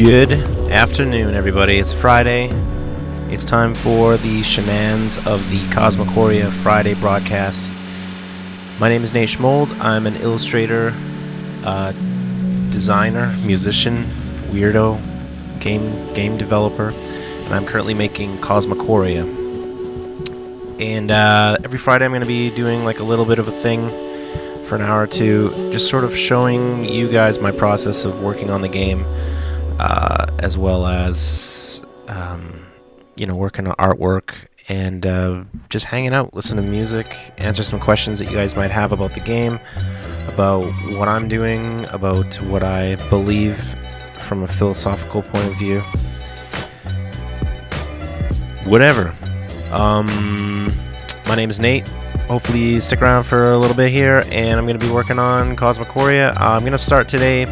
Good afternoon, everybody. It's Friday. It's time for the shenanigans of the Cosmochoria Friday broadcast. My name is Nate Schmold. I'm an illustrator, designer, musician, weirdo, game developer, and I'm currently making Cosmochoria. And every Friday I'm going to be doing like a little bit of a thing for an hour or two, just sort of showing you guys my process of working on the game. As well as, working on artwork and just hanging out, listening to music, answer some questions that you guys might have about the game, about what I'm doing, about what I believe from a philosophical point of view. Whatever. My name is Nate. Hopefully stick around for a little bit here, and I'm going to be working on Cosmochoria. I'm going to start today.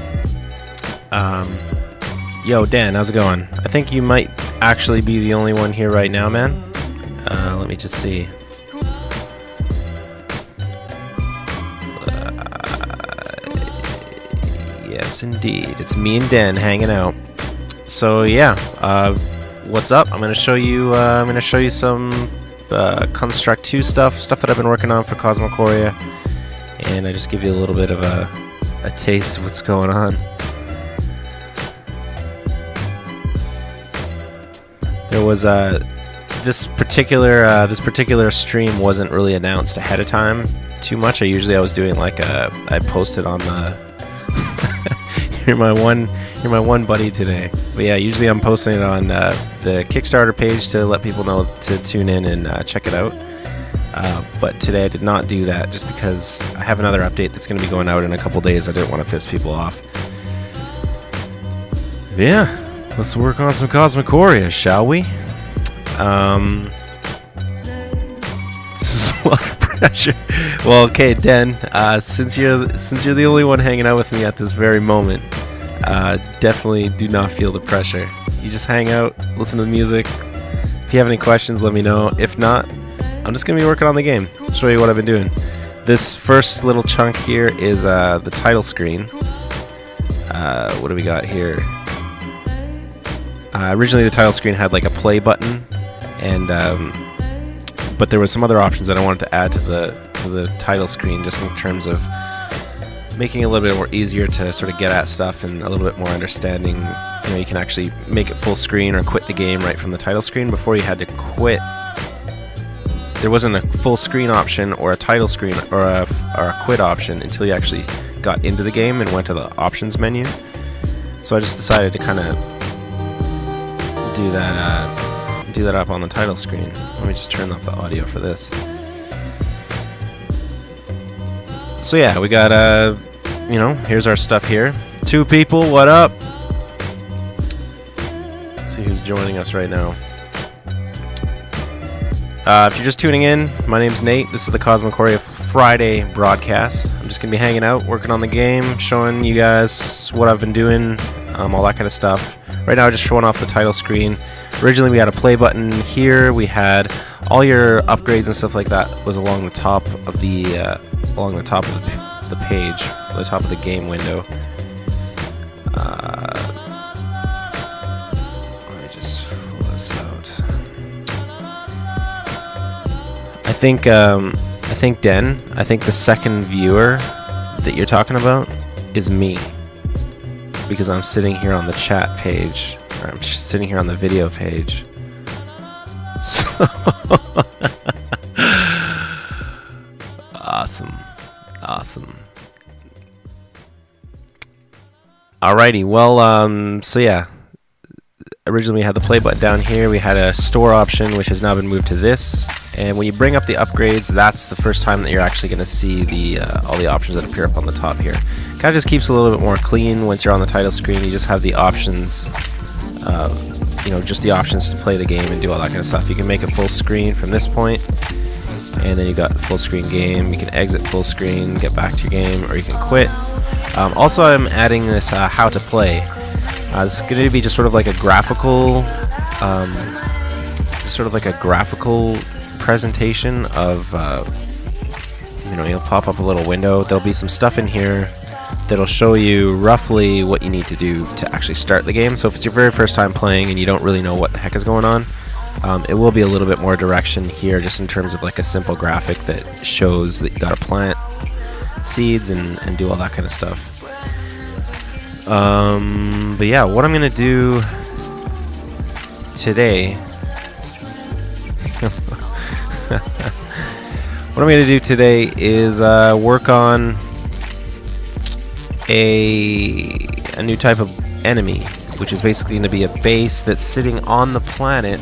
Yo, Dan, how's it going? I think you might actually be the only one here right now, man. Let me just see. Yes, indeed. It's me and Dan hanging out. So yeah, what's up? I'm gonna show you. Some Construct 2 stuff that I've been working on for Cosmochoria, and I just give you a little bit of a taste of what's going on. There was this particular stream wasn't really announced ahead of time too much. I was doing like I posted on the you're my one buddy today. But yeah, usually I'm posting it on the Kickstarter page to let people know to tune in and check it out. But today I did not do that just because I have another update that's going to be going out in a couple days. I didn't want to piss people off. Yeah. Let's work on some Cosmochoria, shall we? This is a lot of pressure. Well, okay, Dan. Since you're the only one hanging out with me at this very moment, definitely do not feel the pressure. You just hang out, listen to the music. If you have any questions, let me know. If not, I'm just gonna be working on the game. I'll show you what I've been doing. This first little chunk here is the title screen. What do we got here? Originally, the title screen had like a play button, and but there was some other options that I wanted to add to the title screen, just in terms of making it a little bit more easier to sort of get at stuff and a little bit more understanding. You can actually make it full screen or quit the game right from the title screen. Before, you had to quit. There wasn't a full screen option or a title screen or a quit option until you actually got into the game and went to the options menu. So I just decided to kind of do that up on the title screen. Let me just turn off the audio for this. So yeah, we got here's our stuff here. 2 people, what up? Let's see who's joining us right now. If you're just tuning in, my name's Nate. This is the Cosmochoria Friday broadcast. I'm just gonna be hanging out, working on the game, showing you guys what I've been doing, all that kind of stuff. Right now, I'm just showing off the title screen. Originally, we had a play button here. We had all your upgrades and stuff like that was along the top of the page, the top of the game window. Let me just pull this out. I think the second viewer that you're talking about is me, because I'm sitting here on the chat page, or I'm sitting here on the video page. So awesome. Alrighty, well, so yeah. Originally we had the play button down here. We had a store option, which has now been moved to this. And when you bring up the upgrades, that's the first time that you're actually going to see the all the options that appear up on the top here. Kind of just keeps it a little bit more clean once you're on the title screen. You just have the options, just the options to play the game and do all that kind of stuff. You can make it full screen from this point, and then you got the full screen game. You can exit full screen, get back to your game, or you can quit. Also, I'm adding this how to play. This is going to be just sort of like a graphical, presentation of, you'll pop up a little window. There'll be some stuff in here that'll show you roughly what you need to do to actually start the game. So if it's your very first time playing and you don't really know what the heck is going on, it will be a little bit more direction here, just in terms of like a simple graphic that shows that you got to plant seeds and do all that kind of stuff. But yeah, what I'm gonna do today what I'm gonna do today is work on a new type of enemy, which is basically going to be a base that's sitting on the planet.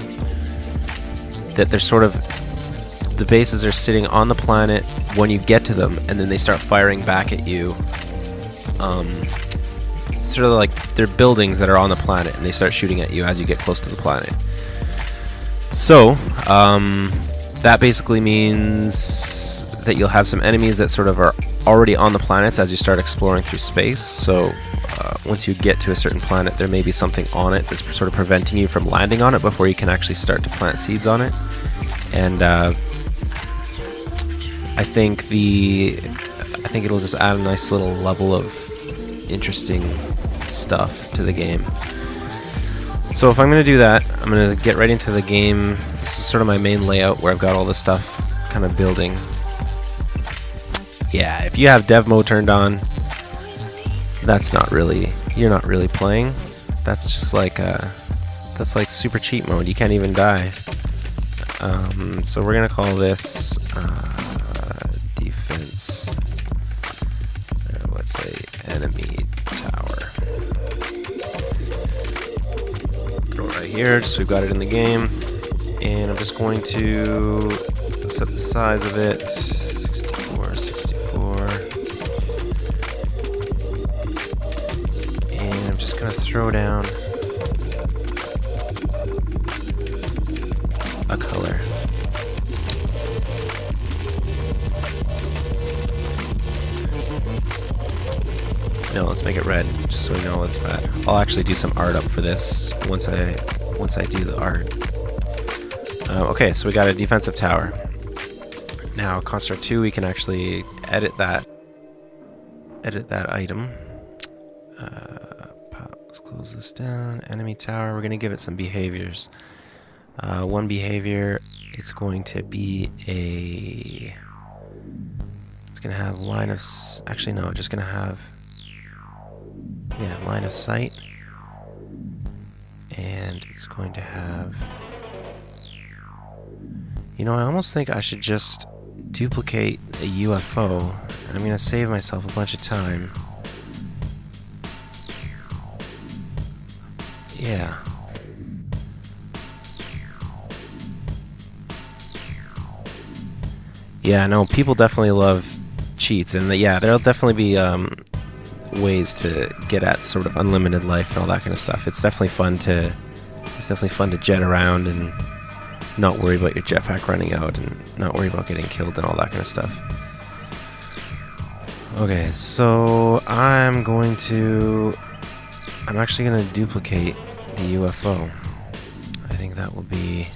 That they're sort of, the bases are sitting on the planet when you get to them, and then they start firing back at you. Sort of like they're buildings that are on the planet, and they start shooting at you as you get close to the planet. So that basically means that you'll have some enemies that sort of are already on the planets as you start exploring through space. So once you get to a certain planet, there may be something on it that's sort of preventing you from landing on it before you can actually start to plant seeds on it. And I think it'll just add a nice little level of interesting stuff to the game. So if I'm going to do that, I'm going to get right into the game. This is sort of my main layout where I've got all this stuff kind of building. Yeah, if you have dev mode turned on, you're not really playing. That's just like that's like super cheat mode. You can't even die. So we're gonna call this defense. Let's say enemy tower. Throw it right here, just so we've got it in the game. And I'm just going to set the size of it. 64. And I'm just going to throw down a color. No, let's make it red, just so we know it's bad. I'll actually do some art up for this once I do the art. Okay, so we got a defensive tower. Now, construct 2, we can actually edit that item. Let's close this down. Enemy tower. We're gonna give it some behaviors. One behavior. It's going to be a. It's gonna have line of. Actually, no. Just gonna have. Yeah, line of sight. And it's going to have. You know, I almost think I should just duplicate a UFO. I'm gonna save myself a bunch of time. Yeah. Yeah, no, people definitely love cheats, and yeah, there'll definitely be ways to get at sort of unlimited life and all that kind of stuff. It's definitely fun to jet around and not worry about your jetpack running out and not worry about getting killed and all that kind of stuff. Okay, so I'm actually going to duplicate the UFO. I think that will be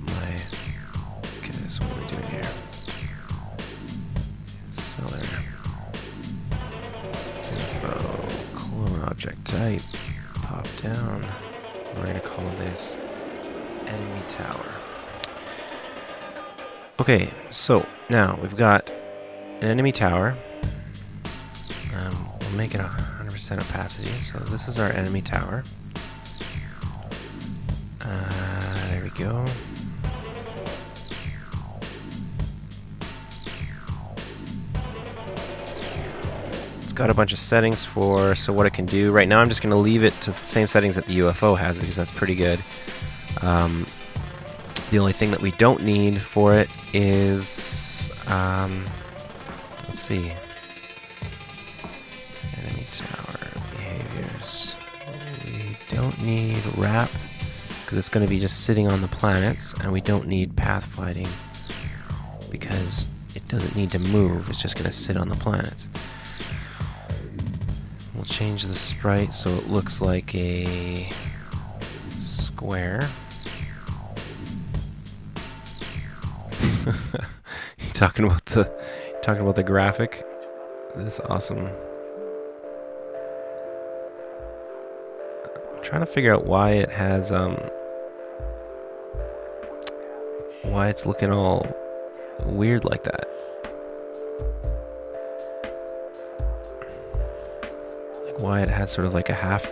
my. Okay, so what are we doing here? Seller. Info. Clone object type. Pop down. We're going to call this enemy tower. Okay, so now we've got an enemy tower. We'll make it 100% opacity. So this is our enemy tower. There we go. It's got a bunch of settings for what it can do. Right now I'm just going to leave it to the same settings that the UFO has because that's pretty good. The only thing that we don't need for it is, let's see, enemy tower behaviors. We don't need wrap because it's going to be just sitting on the planets, and we don't need pathfinding because it doesn't need to move. It's just going to sit on the planets. We'll change the sprite so it looks like a square. You talking about the Talking about the graphic. This is awesome. I'm trying to figure out why it has why it's looking all weird like that. Like why it has sort of like a half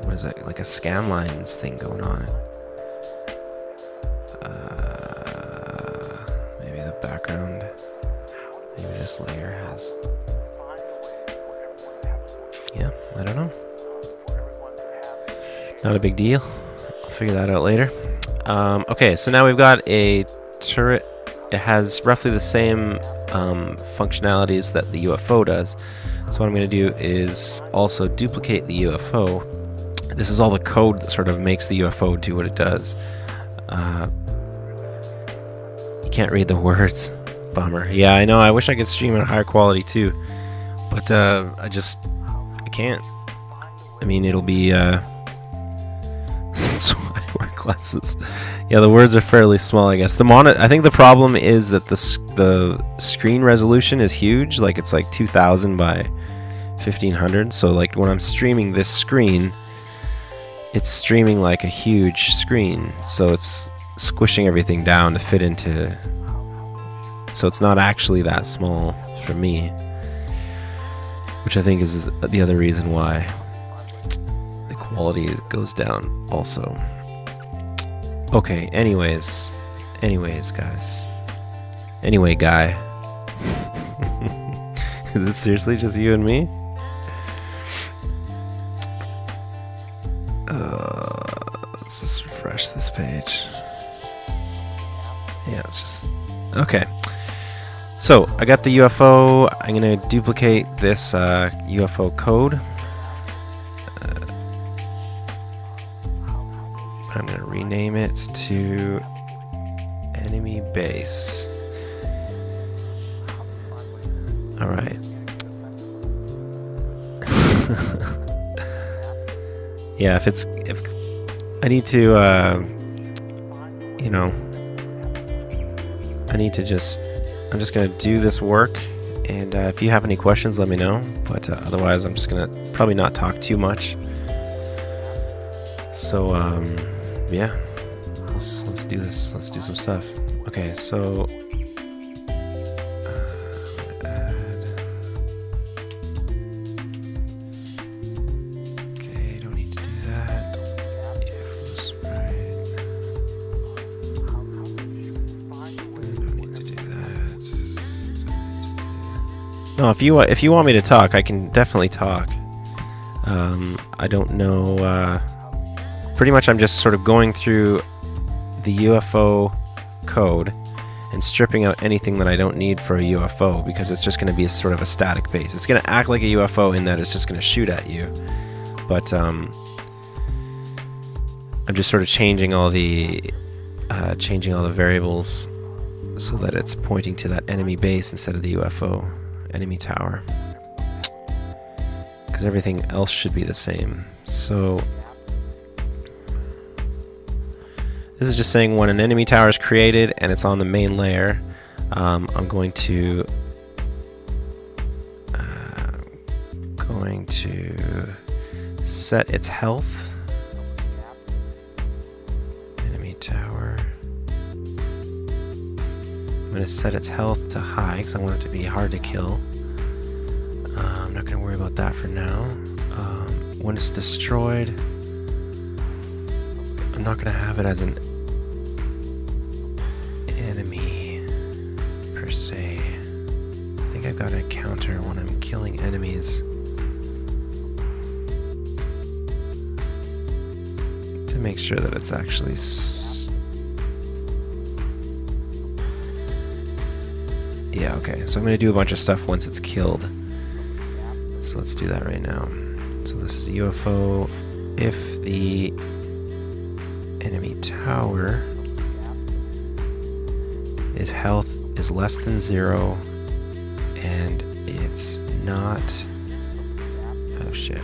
what is it, like a scan lines thing going on. Maybe the background, maybe this layer has, yeah, I don't know. Not a big deal. I'll figure that out later. Okay, so now we've got a turret. It has roughly the same functionalities that the UFO does. So what I'm going to do is also duplicate the UFO. This is all the code that sort of makes the UFO do what it does. You can't read the words. Bummer. Yeah, I know. I wish I could stream at higher quality too, but I can't. I mean, it'll be. That's why I wear glasses. Yeah, the words are fairly small, I guess. I think the problem is that the screen resolution is huge. Like it's like 2000 by 1500. So like when I'm streaming this screen, it's streaming like a huge screen. So it's squishing everything down to fit into. So it's not actually that small for me, which I think is the other reason why the quality goes down also. Okay, anyways, guys. Anyway, guy. Is it seriously just you and me? Let's just refresh this page. Yeah, it's just... Okay. So, I got the UFO. I'm going to duplicate this UFO code. I'm going to rename it to enemy base. Alright. Yeah, if I need to, you know, I'm just going to do this work, and if you have any questions, let me know, but otherwise I'm just going to probably not talk too much. So, yeah, let's do this. Let's do some stuff. Okay, so I'm gonna add. Okay, don't need to do that. If sprite. Don't need to do that. No, if you want me to talk, I can definitely talk. I don't know. Pretty much I'm just sort of going through the UFO code and stripping out anything that I don't need for a UFO, because it's just going to be sort of a static base. It's going to act like a UFO in that it's just going to shoot at you. But I'm just sort of changing all the variables so that it's pointing to that enemy base instead of the UFO enemy tower, because everything else should be the same. So this is just saying when an enemy tower is created and it's on the main layer, I'm going to set its health. Enemy tower. I'm going to set its health to high because I want it to be hard to kill. I'm not going to worry about that for now. When it's destroyed, I'm not going to have it as an enemy per se. I think I've got a counter when I'm killing enemies to make sure that it's actually yeah, okay. So I'm going to do a bunch of stuff once it's killed. So let's do that right now. So this is a UFO. If the enemy tower is health is less than 0 and it's not, oh shit,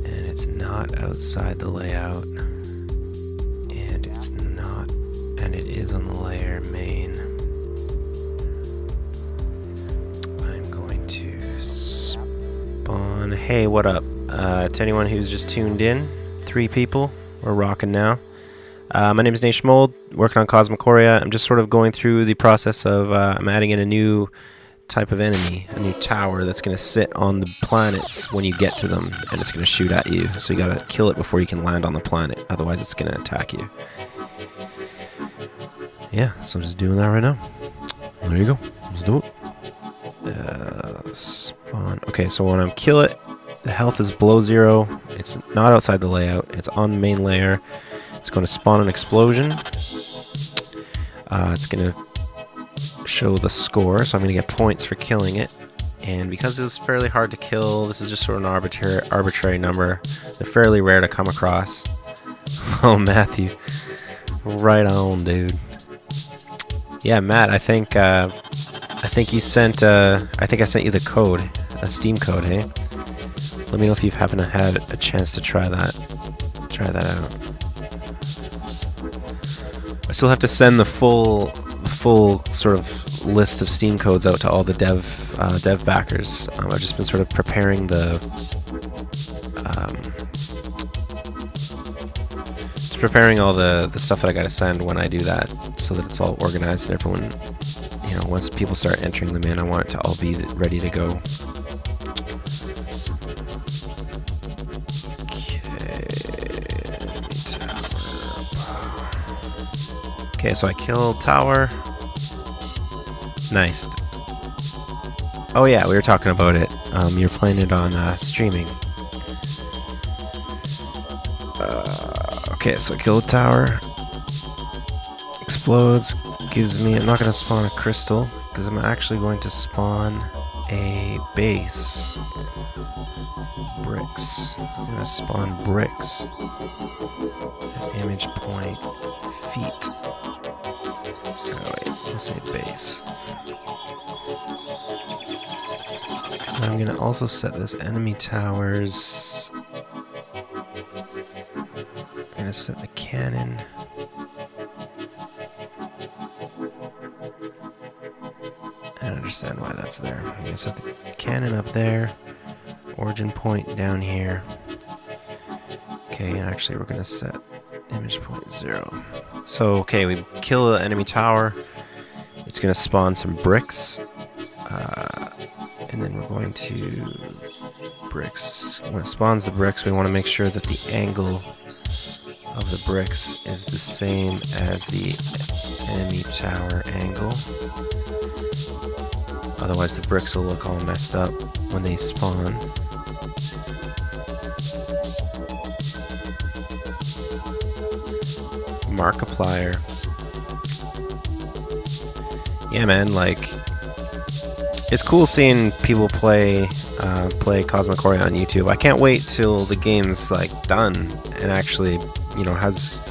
and it's not outside the layout, and it's not, and it is on the layer main, on. Hey, what up? To anyone who's just tuned in, 3 people, we're rocking now. My name is Nate Schmold, working on Cosmochoria. I'm just sort of going through the process of I'm adding in a new type of enemy, a new tower that's going to sit on the planets when you get to them, and it's going to shoot at you. So you got to kill it before you can land on the planet, otherwise it's going to attack you. Yeah, so I'm just doing that right now. There you go. Let's do it. Spawn. Okay, so when I kill it, the health is below 0. It's not outside the layout. It's on the main layer. It's going to spawn an explosion. It's going to show the score, so I'm going to get points for killing it. And because it was fairly hard to kill, this is just sort of an arbitrary number. They're fairly rare to come across. Oh, Matthew. Right on, dude. Yeah, Matt, I think you sent, I think I sent you the code, a Steam code, hey? Let me know if you've happened to have a chance to try that out. I still have to send the full sort of list of Steam codes out to all the dev backers. I've just been sort of preparing all the stuff that I gotta send when I do that, so that it's all organized and everyone, you know, once people start entering them in, I want it to all be ready to go. Okay, so I killed tower. Nice. Oh yeah, we were talking about it. You're playing it on streaming. Okay, so I killed tower. Explodes. Gives me... I'm not going to spawn a crystal, because I'm actually going to spawn a base. Bricks. I'm going to spawn bricks. At image point feet. Oh wait, I'll say base. So I'm going to also set this enemy towers. I'm going to set the cannon. I don't understand why that's there. I'm going to set the cannon up there. Origin point down here. Okay, and actually we're going to set image point 0. So, okay, we kill the enemy tower. It's going to spawn some bricks. And then we're going to... bricks. When it spawns the bricks, we want to make sure that the angle of the bricks is the same as the enemy tower angle. Otherwise the bricks will look all messed up when they spawn. Markiplier. Yeah, man, like, it's cool seeing people play Cosmochoria on YouTube. I can't wait till the game's like done and actually, you know, has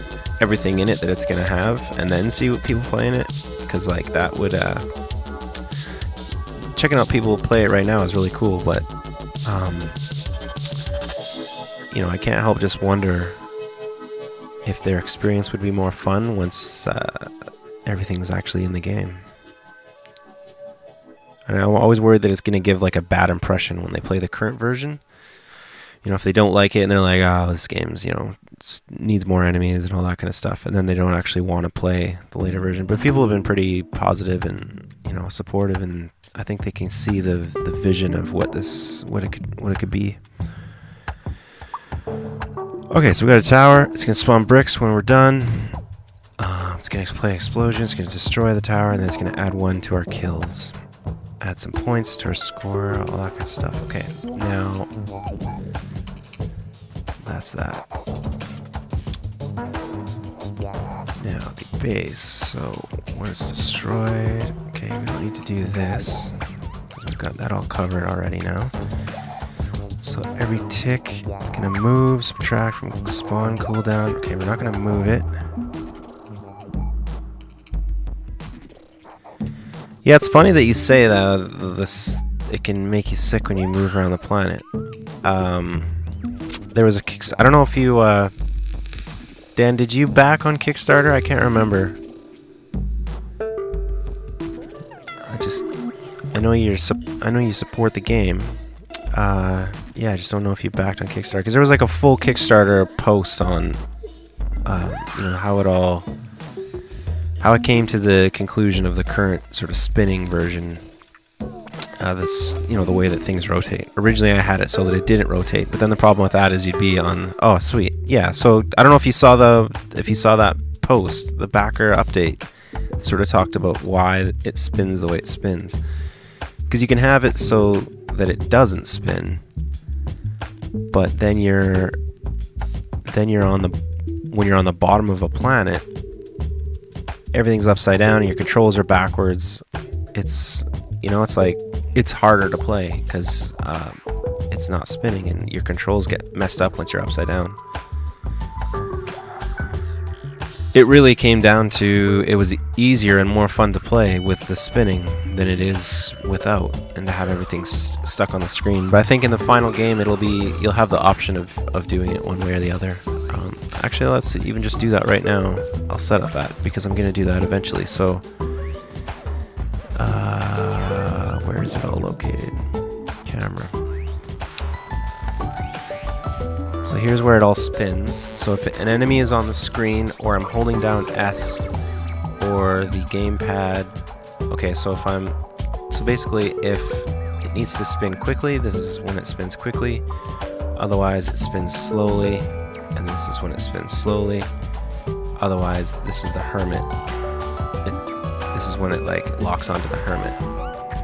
everything in it that it's gonna have, and then see what people play in it, because like that would checking out people play it right now is really cool, but you know, I can't help just wonder if their experience would be more fun once everything's actually in the game. And I'm always worried that it's going to give like a bad impression when they play the current version. You know, if they don't like it and they're like, oh, this game's, you know, needs more enemies and all that kind of stuff, and then they don't actually want to play the later version. But people have been pretty positive and, you know, supportive, and I think they can see the vision of what it could be. Okay, so we got a tower. It's gonna spawn bricks when we're done. It's gonna play explosion. It's gonna destroy the tower, and then it's gonna add 1 to our kills. Add some points to our score, all that kind of stuff. Okay, now that's that. Now the base. So when it's destroyed, okay, we don't need to do this because we've got that all covered already now. So every tick is going to move, subtract from spawn cooldown. Okay, we're not going to move it. Yeah, it's funny that you say that it can make you sick when you move around the planet. There was I don't know if you, Dan, did you back on Kickstarter? I can't remember. I know you support the game. yeah, I just don't know if he backed on Kickstarter, because there was like a full Kickstarter post on how it came to the conclusion of the current sort of spinning version. The way that things rotate. Originally I had it so that it didn't rotate, but then the problem with that is you'd be on, oh sweet, yeah. So I don't know if you saw that post, the backer update sort of talked about why it spins the way it spins, because you can have it so that it doesn't spin, but then when you're on the bottom of a planet, everything's upside down and your controls are backwards. It's like it's harder to play because it's not spinning and your controls get messed up once you're upside down. It really came down to, it was easier and more fun to play with the spinning than it is without, and to have everything stuck on the screen. But I think in the final game you'll have the option of doing it one way or the other. Actually, let's even just do that right now. I'll set up that because I'm going to do that eventually. So where is it all located? Camera. So here's where it all spins. So if an enemy is on the screen, or I'm holding down S or the gamepad. Okay, so basically if it needs to spin quickly, this is when it spins quickly. Otherwise it spins slowly, and this is when it spins slowly. Otherwise this is the hermit. This is when it like locks onto the hermit.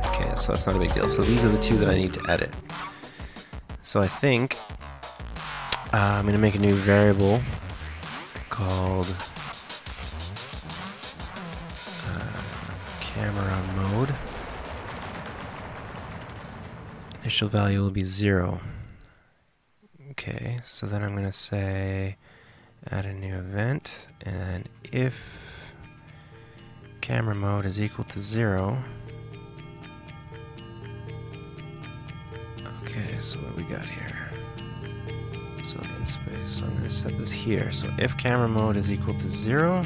Okay, so that's not a big deal. So these are the two that I need to edit. So I think I'm going to make a new variable called camera mode. Initial value will be 0. Okay, so then I'm going to say add a new event, and if camera mode is equal to 0. Okay, so what we got here? So in space, so I'm going to set this here. So if camera mode is equal to 0,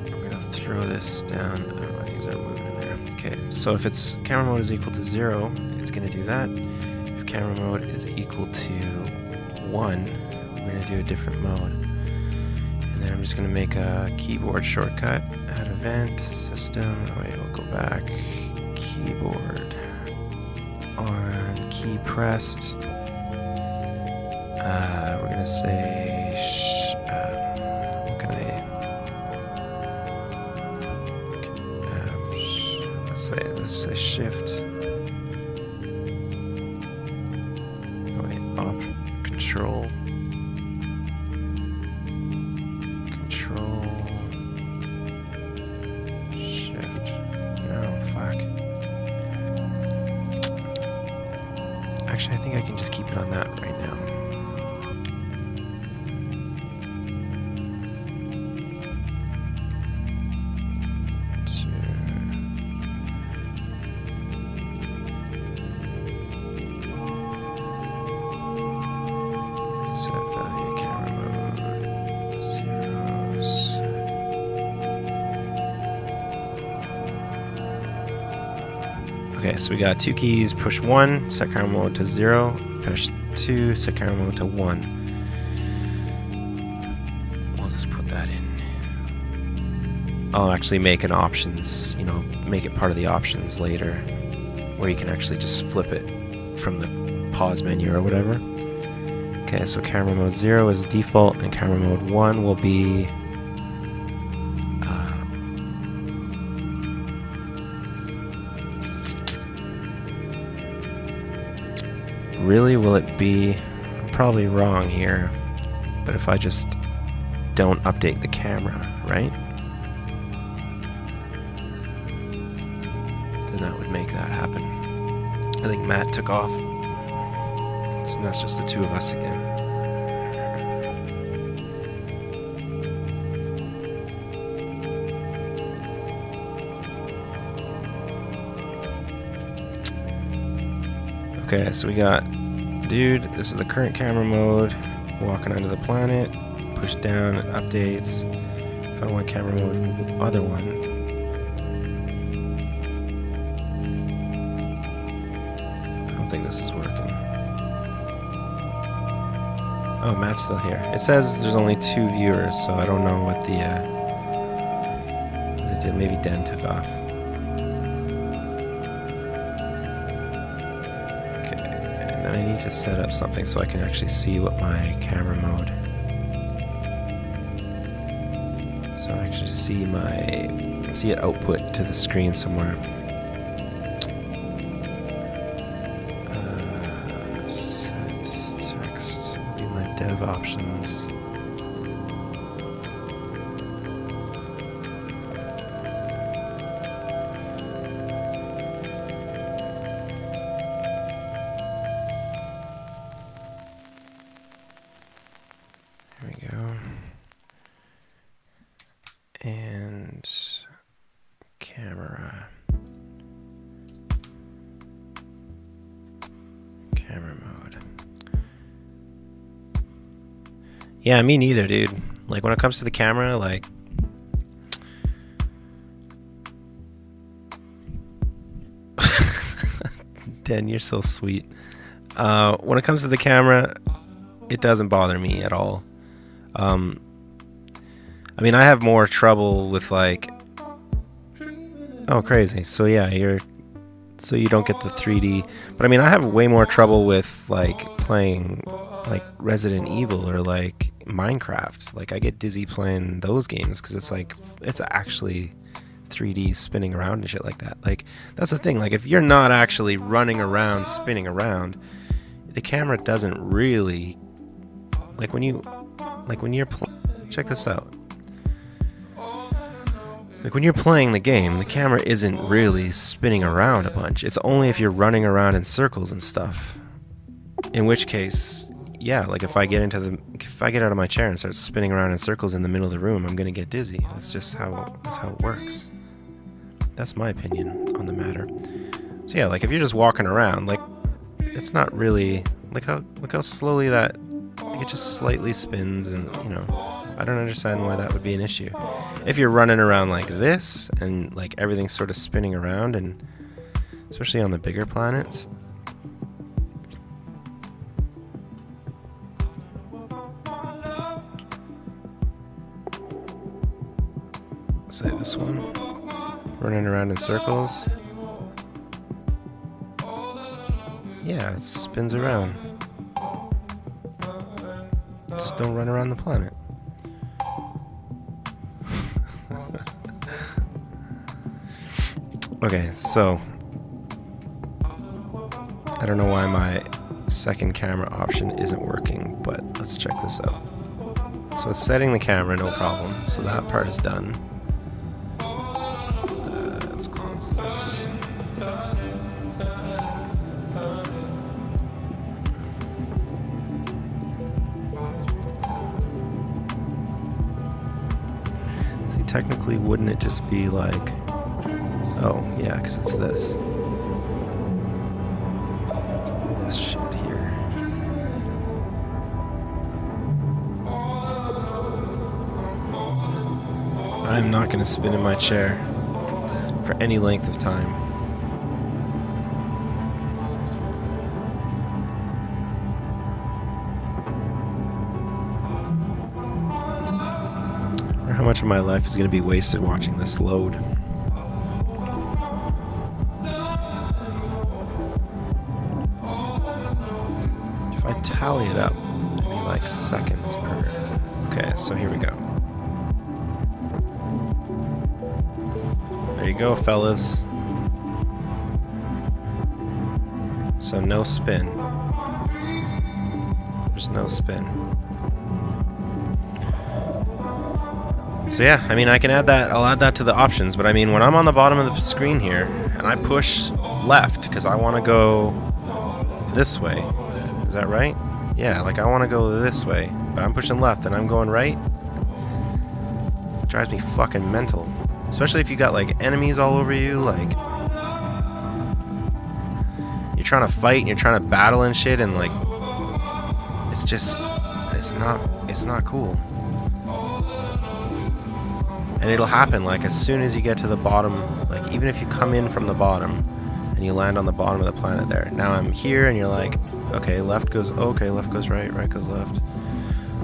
I'm going to throw this down. I don't know why things are moving in there. Okay, so if it's camera mode is equal to 0, it's going to do that. If camera mode is equal to 1, we're going to do a different mode. And then I'm just going to make a keyboard shortcut, add event, system, wait, we'll go back, keyboard, on, key pressed, we're going to say, what can let's say shift, wait, up, control, shift, no, fuck. Actually, I think I can just keep it on that right now. Okay, so we got two keys, push 1, set camera mode to 0, push 2, set camera mode to 1. We'll just put that in. I'll actually make an options, make it part of the options later, where you can actually just flip it from the pause menu or whatever. Okay, so camera mode 0 is default, and camera mode 1 will be really, will it be, I'm probably wrong here, but if I just don't update the camera, right? Then that would make that happen. I think Matt took off. So now it's just the two of us again. Okay, so we got, dude, this is the current camera mode, walking onto the planet, push down, it updates, if I want camera mode other one. I don't think this is working. Oh, Matt's still here. It says there's only 2 viewers, so I don't know what the maybe Den took off. Okay, and then I need to set up something so I can actually see what my camera mode. So I actually see it output to the screen somewhere. Set text will be my dev options. There we go. And camera mode. Yeah, me neither, dude. Like when it comes to the camera, like Dan, you're so sweet. When it comes to the camera, it doesn't bother me at all. I mean, I have more trouble with like, oh, crazy. So yeah, so you don't get the 3D. But I mean, I have way more trouble with like playing like Resident Evil or like Minecraft. Like I get dizzy playing those games because it's like, it's actually 3D spinning around and shit like that. Like that's the thing. Like if you're not actually running around, spinning around, the camera doesn't really, like when you're check this out. Like when you're playing the game, the camera isn't really spinning around a bunch. It's only if you're running around in circles and stuff. In which case, yeah, like if I get out of my chair and start spinning around in circles in the middle of the room, I'm gonna get dizzy. That's just how it works. That's my opinion on the matter. So yeah, like if you're just walking around, like it's not really look how slowly that, like, it just slightly spins, and you know, I don't understand why that would be an issue. If you're running around like this and like everything's sort of spinning around, and especially on the bigger planets. Say this one. Running around in circles. Yeah, it spins around. Just don't run around the planet. Okay, so I don't know why my second camera option isn't working, but let's check this out. So it's setting the camera, no problem. So that part is done. Let's close this. See, technically, wouldn't it just be like, oh, yeah, because it's this. It's all this shit here. I'm not going to spin in my chair for any length of time. Or how much of my life is going to be wasted watching this load. If I tally it up, it'd be like seconds per. Okay, so here we go. There you go, fellas. So no spin. There's no spin. So yeah, I mean, I can add that. I'll add that to the options. But I mean, when I'm on the bottom of the screen here and I push left because I want to go this way. Is that right? Yeah, like I want to go this way, but I'm pushing left and I'm going right. It drives me fucking mental. Especially if you got like enemies all over you, like you're trying to fight and you're trying to battle and shit, and like it's not cool. And it'll happen like as soon as you get to the bottom, like even if you come in from the bottom and you land on the bottom of the planet there. Now I'm here and you're like, okay, left goes right, right goes left.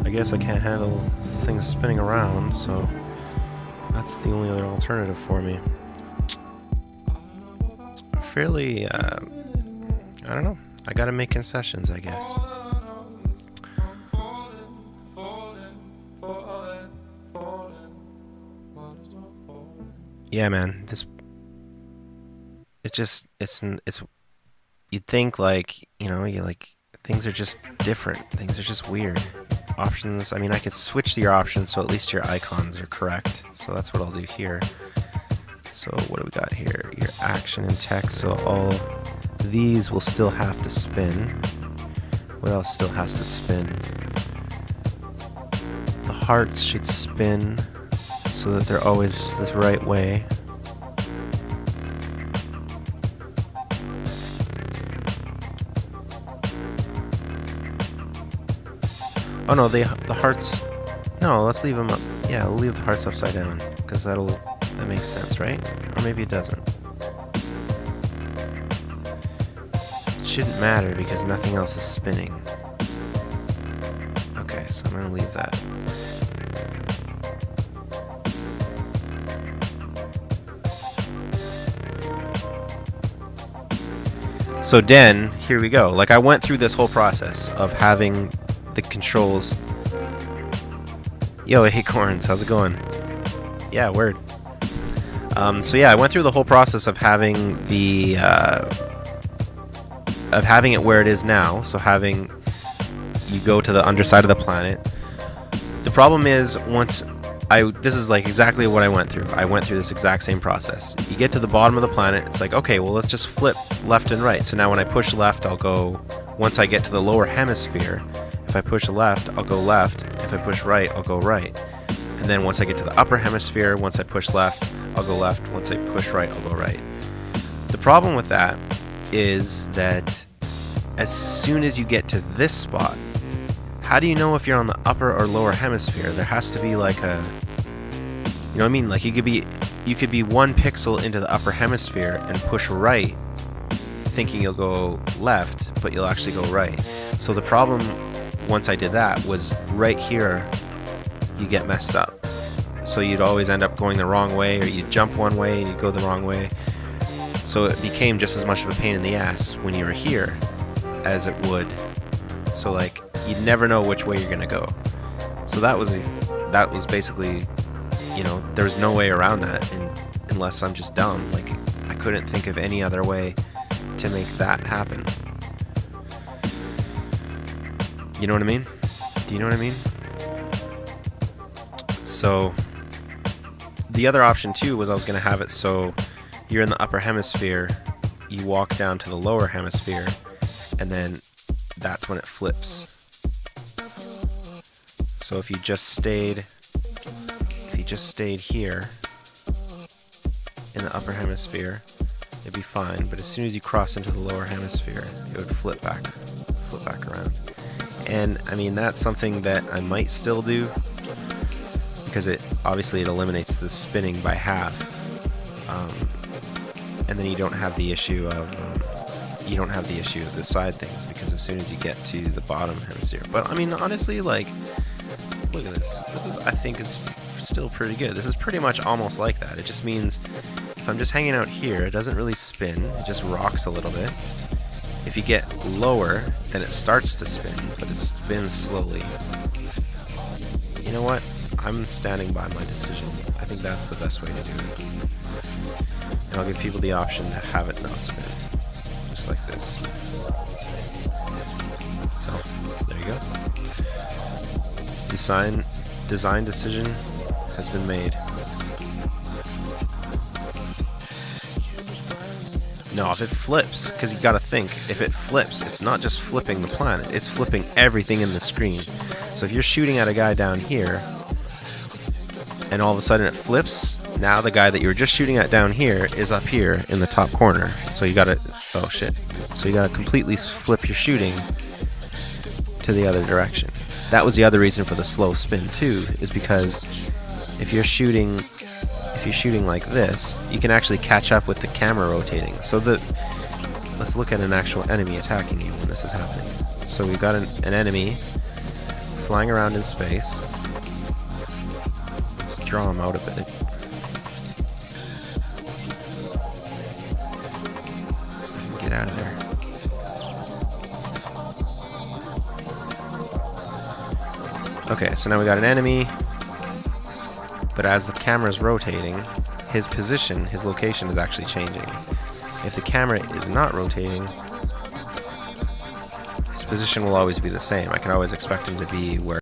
I guess I can't handle things spinning around, so that's the only other alternative for me. Fairly, I don't know. I gotta make concessions, I guess. Yeah, man. It's you'd think like, you like things are just different. Things are just weird. Options. I mean, I could switch your options so at least your icons are correct. So that's what I'll do here. So what do we got here? Your action and text. So all these will still have to spin. What else still has to spin? The hearts should spin so that they're always the right way. Oh no, the hearts. No, let's leave them up. Yeah, we'll leave the hearts upside down because that makes sense, right? Or maybe it doesn't. It shouldn't matter because nothing else is spinning. Okay, so I'm gonna leave that. So then, here we go. Like I went through this whole process of having the controls. Yo, Acorns, how's it going? Yeah, word. So yeah, I went through the whole process of having the having it where it is now. So having you go to the underside of the planet. The problem is this is like exactly what I went through. I went through this exact same process. You get to the bottom of the planet, it's like, okay, well let's just flip left and right. So now when I push left, I'll go, once I get to the lower hemisphere, if I push left, I'll go left. If I push right, I'll go right. And then once I get to the upper hemisphere, once I push left, I'll go left. Once I push right, I'll go right. The problem with that is that as soon as you get to this spot, how do you know if you're on the upper or lower hemisphere? There has to be like a, you know what I mean? Like you could be 1 pixel into the upper hemisphere and push right, thinking you'll go left, but you'll actually go right. So the problem, once I did that, was right here you get messed up. So you'd always end up going the wrong way, or you'd jump one way and you'd go the wrong way. So it became just as much of a pain in the ass when you were here as it would. So like you'd never know which way you're gonna go. So that was basically, there was no way around that, unless I'm just dumb. Like I couldn't think of any other way to make that happen. You know what I mean? Do you know what I mean? So the other option too was I was going to have it so you're in the upper hemisphere, you walk down to the lower hemisphere, and then that's when it flips. So if you just stayed here in the upper hemisphere, it'd be fine. But as soon as you cross into the lower hemisphere, it would flip back around. And I mean, that's something that I might still do, because it eliminates the spinning by half, and then you don't have the issue of the side things, because as soon as you get to the bottom hemisphere. But I mean, honestly, like, look at this. I think is still pretty good. This is pretty much almost like that. It just means if I'm just hanging out here, it doesn't really spin. It just rocks a little bit. If you get lower, then it starts to spin, but it spins slowly. You know what? I'm standing by my decision. I think that's the best way to do it. And I'll give people the option to have it not spin. Just like this. So, there you go. Design decision has been made. No, if it flips, because you gotta think, if it flips, it's not just flipping the planet, it's flipping everything in the screen. So if you're shooting at a guy down here, and all of a sudden it flips, now the guy that you were just shooting at down here is up here in the top corner. So you gotta, oh shit. So you gotta completely flip your shooting to the other direction. That was the other reason for the slow spin too, is because if you're shooting if you're shooting like this, you can actually catch up with the camera rotating. So let's look at an actual enemy attacking you when this is happening. So we've got an enemy flying around in space. Let's draw him out a bit. Get out of there. Okay, so now we got an enemy, but as the camera's rotating, his position, his location is actually changing. If the camera is not rotating, his position will always be the same. I can always expect him to be where